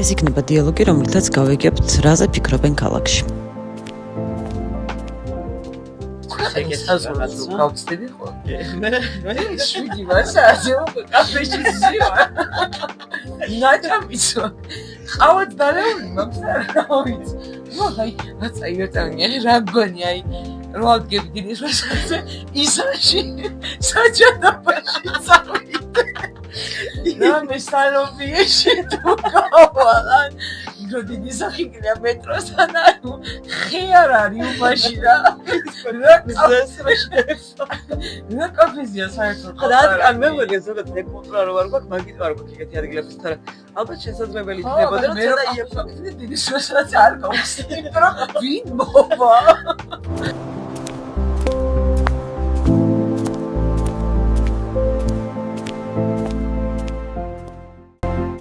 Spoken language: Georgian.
ეს იქნება დიალოგი, რომლითაც გავიგებთ, რაზე ფიქრობენ ქალაქში. შეგეცავს რაღაც გავწდები ხო? მე შვიდი მასაზე კაფეში ზივა. ნაჭამიცო. ყავად დალეული მაქვს რა ვიცი. ნუ აი რაცა ირტანია რა გონი აი რო აღგებდი რასაზე ისაში საჯადობაში წავიდე. და მე სალობიაში თუ გავალან როდი სახიკია მეტროსთან ანუ ხე არ არის უბაში რა რა კაფეზია საერთოდ ხოდა ან მე მგონია ზოგადად დეკონტრა რო არ გვაქვს მაგით არ გვაქვს ეგეთი ადგილების თორე ალბათ შესაძლებელი იქნებოდა რომ ცოტა იაფსაკეთე დიდი შესაძლოა არ გავხსნით რომ ვინ მოვა